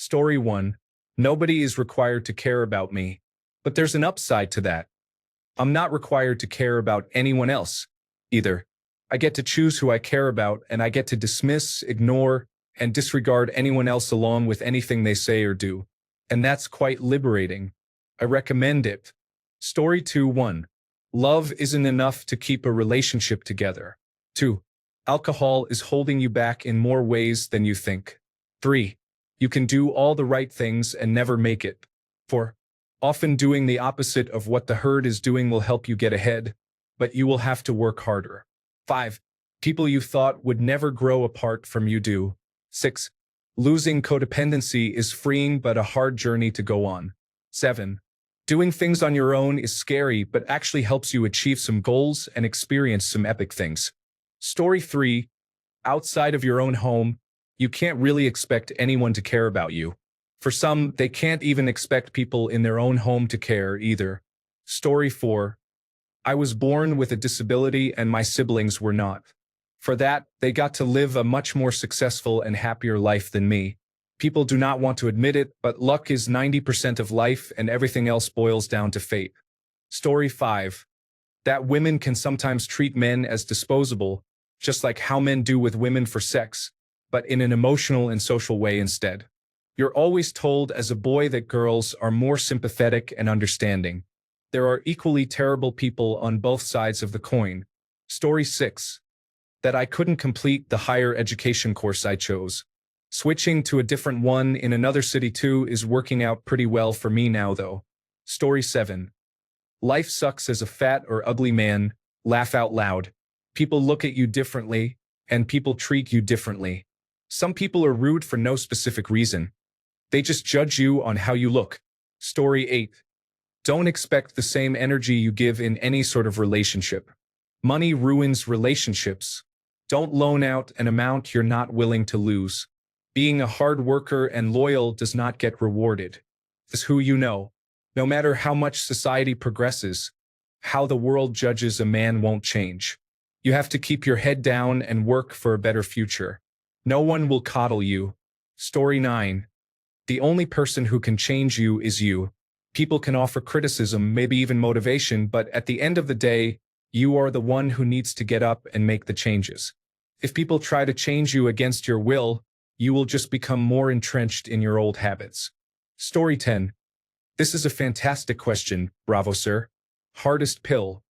Story 1. Nobody is required to care about me. But there's an upside to that. I'm not required to care about anyone else, either. I get to choose who I care about, and I get to dismiss, ignore, and disregard anyone else along with anything they say or do. And that's quite liberating. I recommend it. Story 2. 1. Love isn't enough to keep a relationship together. 2. Alcohol is holding you back in more ways than you think. 3. You can do all the right things and never make it. 4. Often doing the opposite of what the herd is doing will help you get ahead, but you will have to work harder. 5. People you thought would never grow apart from you do. 6. Losing codependency is freeing but a hard journey to go on. 7. Doing things on your own is scary but actually helps you achieve some goals and experience some epic things. Story 3. Outside of your own home, you can't really expect anyone to care about you. For some, they can't even expect people in their own home to care either. Story 4. I was born with a disability and my siblings were not. For that, they got to live a much more successful and happier life than me. People do not want to admit it, but luck is 90% of life and everything else boils down to fate. Story 5. That women can sometimes treat men as disposable, just like how men do with women for sex, but in an emotional and social way instead. You're always told as a boy that girls are more sympathetic and understanding. There are equally terrible people on both sides of the coin. Story 6. That I couldn't complete the higher education course I chose. Switching to a different one in another city too is working out pretty well for me now though. Story 7. Life sucks as a fat or ugly man. Laugh out loud. People look at you differently, and people treat you differently. Some people are rude for no specific reason. They just judge you on how you look. Story 8. Don't expect the same energy you give in any sort of relationship. Money ruins relationships. Don't loan out an amount you're not willing to lose. Being a hard worker and loyal does not get rewarded. It's who you know. No matter how much society progresses, how the world judges a man won't change. You have to keep your head down and work for a better future. No one will coddle you. Story 9. The only person who can change you is you. People can offer criticism, maybe even motivation, but at the end of the day, you are the one who needs to get up and make the changes. If people try to change you against your will, you will just become more entrenched in your old habits. Story 10. This is a fantastic question, bravo sir. Hardest pill.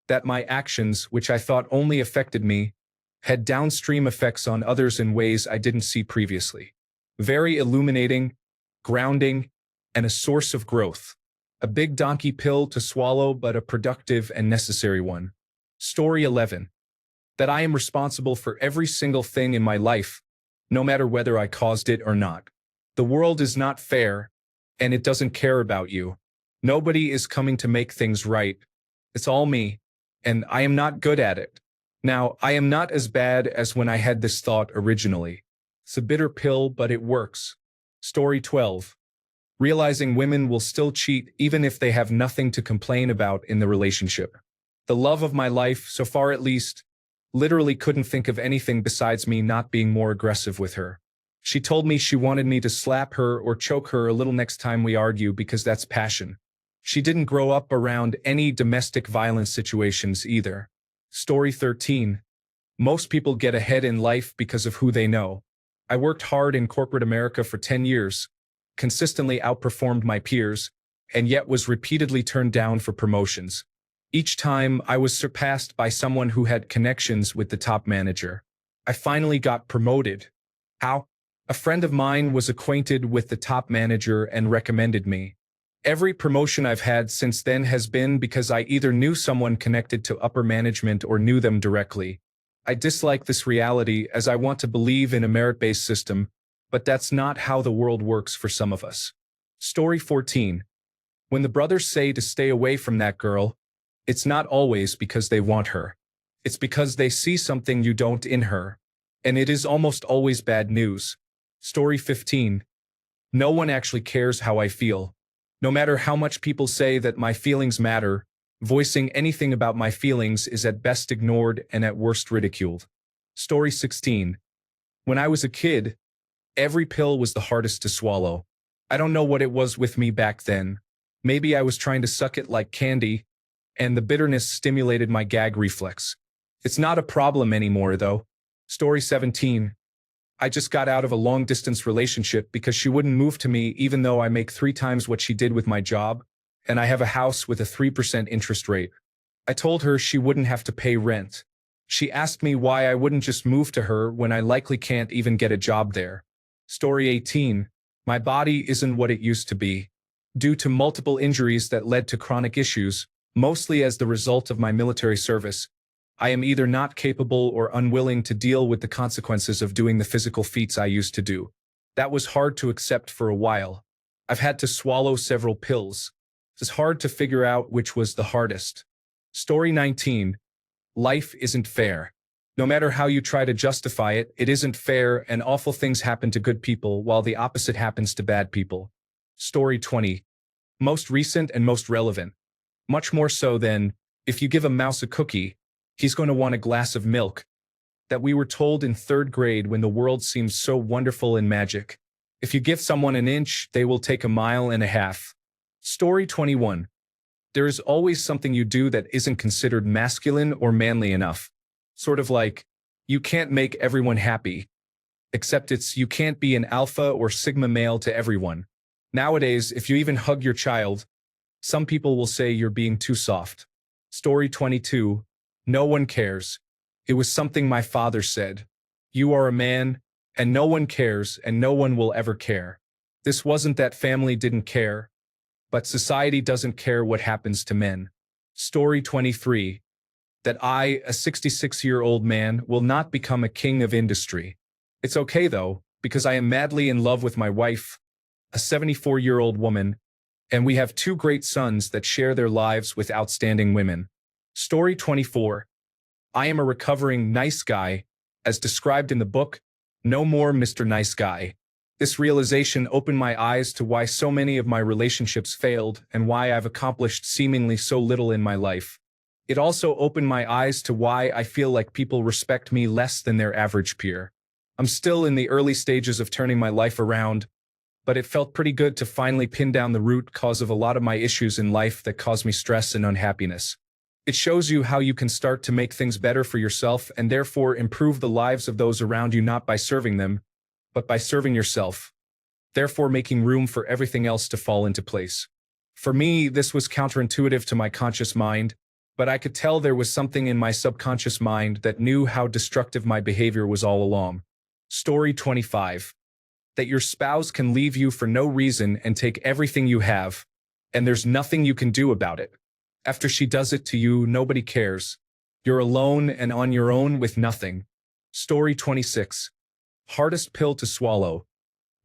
That my actions, which I thought only affected me, had downstream effects on others in ways I didn't see previously. Very illuminating, grounding, and a source of growth. A big donkey pill to swallow, but a productive and necessary one. Story 11. That I am responsible for every single thing in my life, no matter whether I caused it or not. The world is not fair, and it doesn't care about you. Nobody is coming to make things right. It's all me, and I am not good at it. Now, I am not as bad as when I had this thought originally. It's a bitter pill, but it works. Story 12. Realizing women will still cheat even if they have nothing to complain about in the relationship. The love of my life, so far at least, literally couldn't think of anything besides me not being more aggressive with her. She told me she wanted me to slap her or choke her a little next time we argue because that's passion. She didn't grow up around any domestic violence situations either. Story 13. Most people get ahead in life because of who they know. I worked hard in corporate America for 10 years, consistently outperformed my peers, and yet was repeatedly turned down for promotions. Each time, I was surpassed by someone who had connections with the top manager. I finally got promoted. How? A friend of mine was acquainted with the top manager and recommended me. Every promotion I've had since then has been because I either knew someone connected to upper management or knew them directly. I dislike this reality as I want to believe in a merit-based system, but that's not how the world works for some of us. Story 14. When the brothers say to stay away from that girl, it's not always because they want her. It's because they see something you don't in her. And it is almost always bad news. Story 15. No one actually cares how I feel. No matter how much people say that my feelings matter, voicing anything about my feelings is at best ignored and at worst ridiculed. Story 16. When I was a kid, Every pill was the hardest to swallow. I don't know what it was with me back then. Maybe I was trying to suck it like candy, and the bitterness stimulated my gag reflex. It's not a problem anymore, though. Story 17. I just got out of a long-distance relationship because she wouldn't move to me even though I make 3 times what she did with my job, and I have a house with a 3% interest rate. I told her she wouldn't have to pay rent. She asked me why I wouldn't just move to her when I likely can't even get a job there. Story 18. My body isn't what it used to be. Due to multiple injuries that led to chronic issues, mostly as the result of my military service, I am either not capable or unwilling to deal with the consequences of doing the physical feats I used to do. That was hard to accept for a while. I've had to swallow several pills. It's hard to figure out which was the hardest. Story 19. Life isn't fair. No matter how you try to justify it, it isn't fair, and awful things happen to good people while the opposite happens to bad people. Story 20. Most recent and most relevant. Much more so than, if you give a mouse a cookie, he's going to want a glass of milk. That we were told in 3rd grade when the world seems so wonderful and magic. If you give someone an inch, they will take a mile and a half. Story 21. There is always something you do that isn't considered masculine or manly enough. Sort of like, you can't make everyone happy. Except it's you can't be an alpha or sigma male to everyone. Nowadays, if you even hug your child, some people will say you're being too soft. Story 22. No one cares. It was something my father said. You are a man, and no one cares, and no one will ever care. This wasn't that family didn't care, but society doesn't care what happens to men. Story 23. That I, a 66-year-old man, will not become a king of industry. It's okay though, because I am madly in love with my wife, a 74-year-old woman, and we have 2 great sons that share their lives with outstanding women. Story 24. I am a recovering nice guy, as described in the book, No More Mr. Nice Guy. This realization opened my eyes to why so many of my relationships failed and why I've accomplished seemingly so little in my life. It also opened my eyes to why I feel like people respect me less than their average peer. I'm still in the early stages of turning my life around, but it felt pretty good to finally pin down the root cause of a lot of my issues in life that cause me stress and unhappiness. It shows you how you can start to make things better for yourself and therefore improve the lives of those around you not by serving them, but by serving yourself, therefore making room for everything else to fall into place. For me, this was counterintuitive to my conscious mind, but I could tell there was something in my subconscious mind that knew how destructive my behavior was all along. Story 25. That your spouse can leave you for no reason and take everything you have, and there's nothing you can do about it. After she does it to you, nobody cares. You're alone and on your own with nothing. Story 26. Hardest pill to swallow.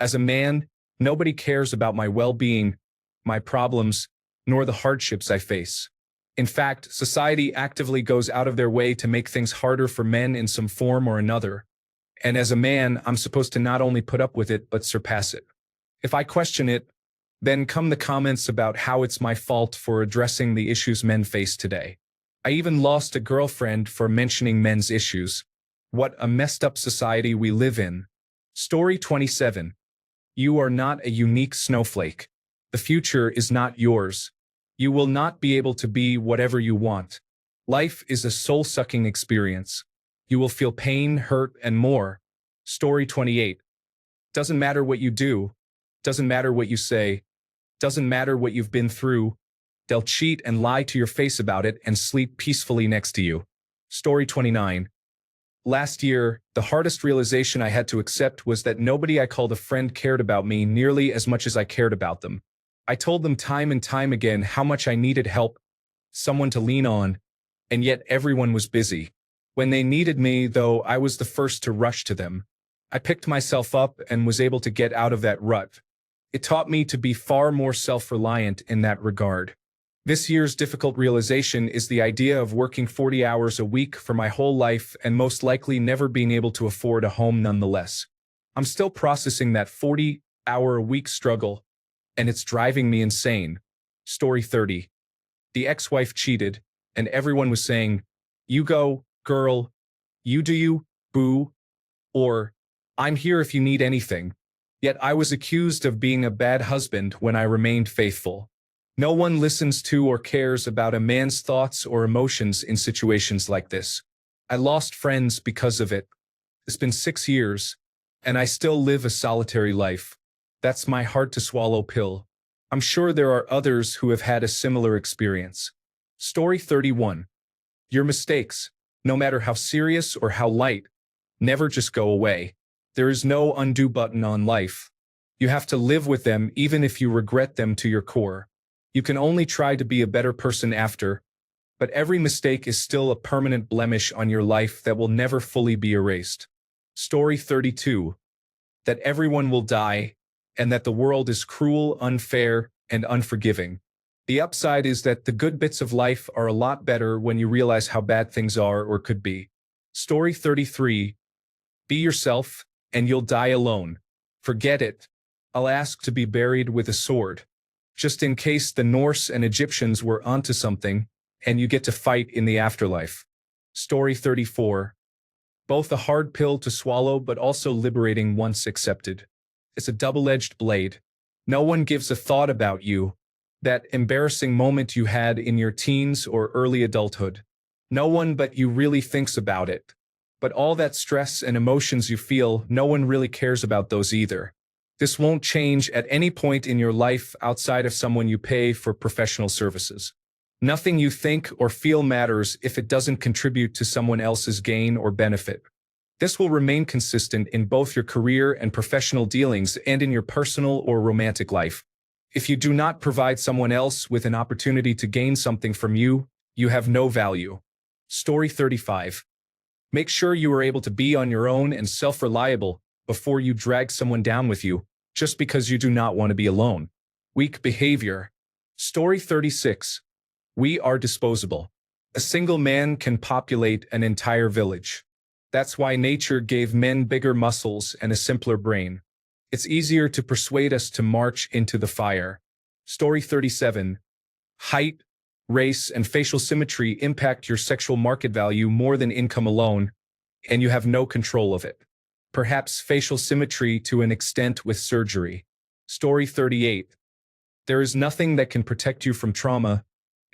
As a man, nobody cares about my well-being, my problems, nor the hardships I face. In fact, society actively goes out of their way to make things harder for men in some form or another. And as a man, I'm supposed to not only put up with it, but surpass it. If I question it, then come the comments about how it's my fault for addressing the issues men face today. I even lost a girlfriend for mentioning men's issues. What a messed up society we live in. Story 27. You are not a unique snowflake. The future is not yours. You will not be able to be whatever you want. Life is a soul-sucking experience. You will feel pain, hurt, and more. Story 28. Doesn't matter what you do. Doesn't matter what you say. Doesn't matter what you've been through. They'll cheat and lie to your face about it and sleep peacefully next to you. Story 29. Last year, the hardest realization I had to accept was that nobody I called a friend cared about me nearly as much as I cared about them. I told them time and time again how much I needed help, someone to lean on, and yet everyone was busy. When they needed me, though, I was the first to rush to them. I picked myself up and was able to get out of that rut. It taught me to be far more self-reliant in that regard. This year's difficult realization is the idea of working 40 hours a week for my whole life and most likely never being able to afford a home nonetheless. I'm still processing that 40-hour-a-week struggle, and it's driving me insane. Story 30. The ex-wife cheated, and everyone was saying, "You go, girl. You do you, boo." Or, "I'm here if you need anything." Yet I was accused of being a bad husband when I remained faithful. No one listens to or cares about a man's thoughts or emotions in situations like this. I lost friends because of it. It's been 6 years, and I still live a solitary life. That's my hard-to-swallow pill. I'm sure there are others who have had a similar experience. Story 31. Your mistakes, no matter how serious or how light, never just go away. There is no undo button on life. You have to live with them even if you regret them to your core. You can only try to be a better person after, but every mistake is still a permanent blemish on your life that will never fully be erased. Story 32. That everyone will die, and that the world is cruel, unfair, and unforgiving. The upside is that the good bits of life are a lot better when you realize how bad things are or could be. Story 33. Be yourself, and you'll die alone. Forget it. I'll ask to be buried with a sword. Just in case the Norse and Egyptians were onto something, and you get to fight in the afterlife. Story 34. Both a hard pill to swallow but also liberating once accepted. It's a double-edged blade. No one gives a thought about you, that embarrassing moment you had in your teens or early adulthood. No one but you really thinks about it. But all that stress and emotions you feel, no one really cares about those either. This won't change at any point in your life outside of someone you pay for professional services. Nothing you think or feel matters if it doesn't contribute to someone else's gain or benefit. This will remain consistent in both your career and professional dealings and in your personal or romantic life. If you do not provide someone else with an opportunity to gain something from you, you have no value. Story 35. Make sure you are able to be on your own and self-reliable before you drag someone down with you, just because you do not want to be alone. Weak behavior. Story 36. We are disposable. A single man can populate an entire village. That's why nature gave men bigger muscles and a simpler brain. It's easier to persuade us to march into the fire. Story 37. Height, race, and facial symmetry impact your sexual market value more than income alone, and you have no control of it. Perhaps facial symmetry to an extent with surgery. Story 38. There is nothing that can protect you from trauma,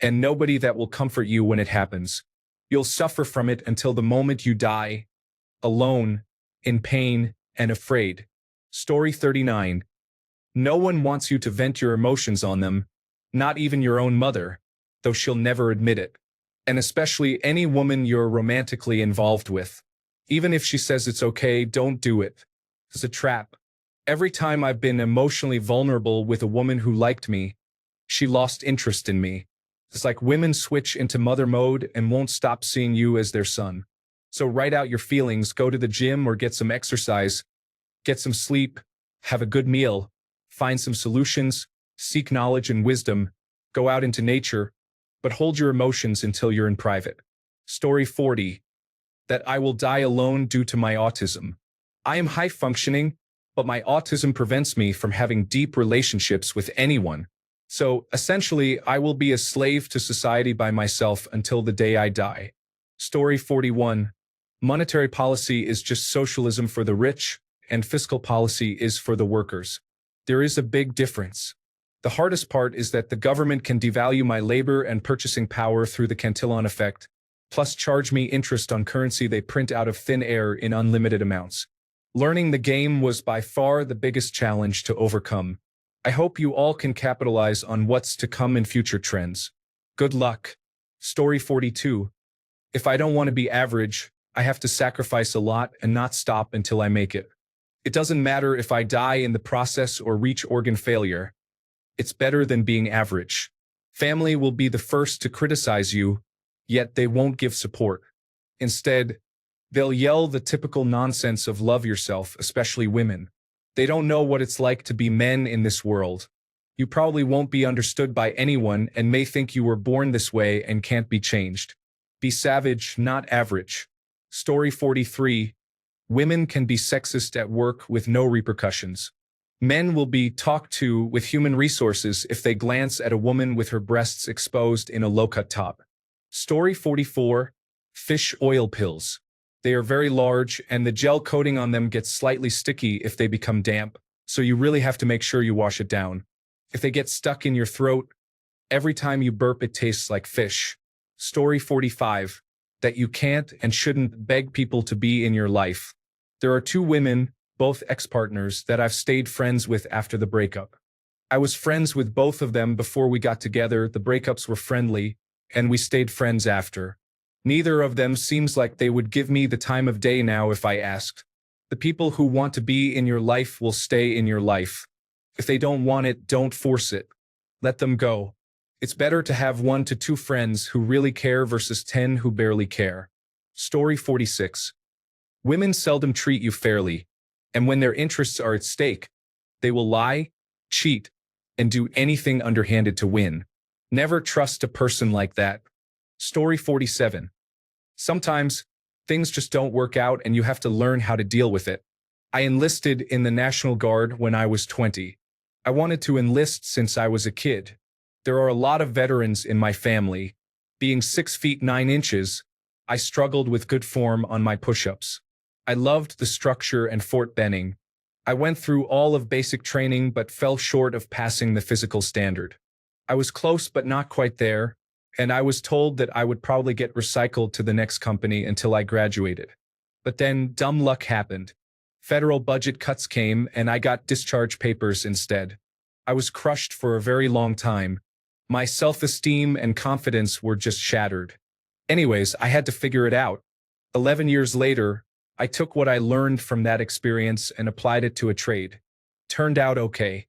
and nobody that will comfort you when it happens. You'll suffer from it until the moment you die, alone, in pain, and afraid. Story 39. No one wants you to vent your emotions on them, not even your own mother, though she'll never admit it. And especially any woman you're romantically involved with. Even if she says it's okay, don't do it. It's a trap. Every time I've been emotionally vulnerable with a woman who liked me, she lost interest in me. It's like women switch into mother mode and won't stop seeing you as their son. So write out your feelings, go to the gym or get some exercise, get some sleep, have a good meal, find some solutions, seek knowledge and wisdom, go out into nature, but hold your emotions until you're in private. Story 40. That I will die alone due to my autism. I am high functioning, but my autism prevents me from having deep relationships with anyone. So, essentially, I will be a slave to society by myself until the day I die. Story 41. Monetary policy is just socialism for the rich, and fiscal policy is for the workers. There is a big difference. The hardest part is that the government can devalue my labor and purchasing power through the Cantillon effect, plus charge me interest on currency they print out of thin air in unlimited amounts. Learning the game was by far the biggest challenge to overcome. I hope you all can capitalize on what's to come in future trends. Good luck. Story 42. If I don't want to be average, I have to sacrifice a lot and not stop until I make it. It doesn't matter if I die in the process or reach organ failure. It's better than being average. Family will be the first to criticize you, yet they won't give support. Instead, they'll yell the typical nonsense of love yourself, especially women. They don't know what it's like to be men in this world. You probably won't be understood by anyone and may think you were born this way and can't be changed. Be savage, not average. Story 43. Women can be sexist at work with no repercussions. Men will be talked to with human resources if they glance at a woman with her breasts exposed in a low-cut top. Story 44. Fish oil pills. They are very large, and the gel coating on them gets slightly sticky if they become damp, so you really have to make sure you wash it down. If they get stuck in your throat, every time you burp it tastes like fish. Story 45. That you can't and shouldn't beg people to be in your life. There are two women, both ex-partners, that I've stayed friends with after the breakup. I was friends with both of them before we got together, the breakups were friendly, and we stayed friends after. Neither of them seems like they would give me the time of day now if I asked. The people who want to be in your life will stay in your life. If they don't want it, don't force it. Let them go. It's better to have 1 to 2 friends who really care versus 10 who barely care. Story 46. Women seldom treat you fairly, and when their interests are at stake, they will lie, cheat, and do anything underhanded to win. Never trust a person like that. Story 47. Sometimes, things just don't work out and you have to learn how to deal with it. I enlisted in the National Guard when I was 20. I wanted to enlist since I was a kid. There are a lot of veterans in my family. Being 6 feet 9 inches, I struggled with good form on my push-ups. I loved the structure and Fort Benning. I went through all of basic training but fell short of passing the physical standard. I was close but not quite there, and I was told that I would probably get recycled to the next company until I graduated. But then dumb luck happened. Federal budget cuts came and I got discharge papers instead. I was crushed for a very long time. My self-esteem and confidence were just shattered. Anyways, I had to figure it out. 11 years later, I took what I learned from that experience and applied it to a trade. Turned out okay.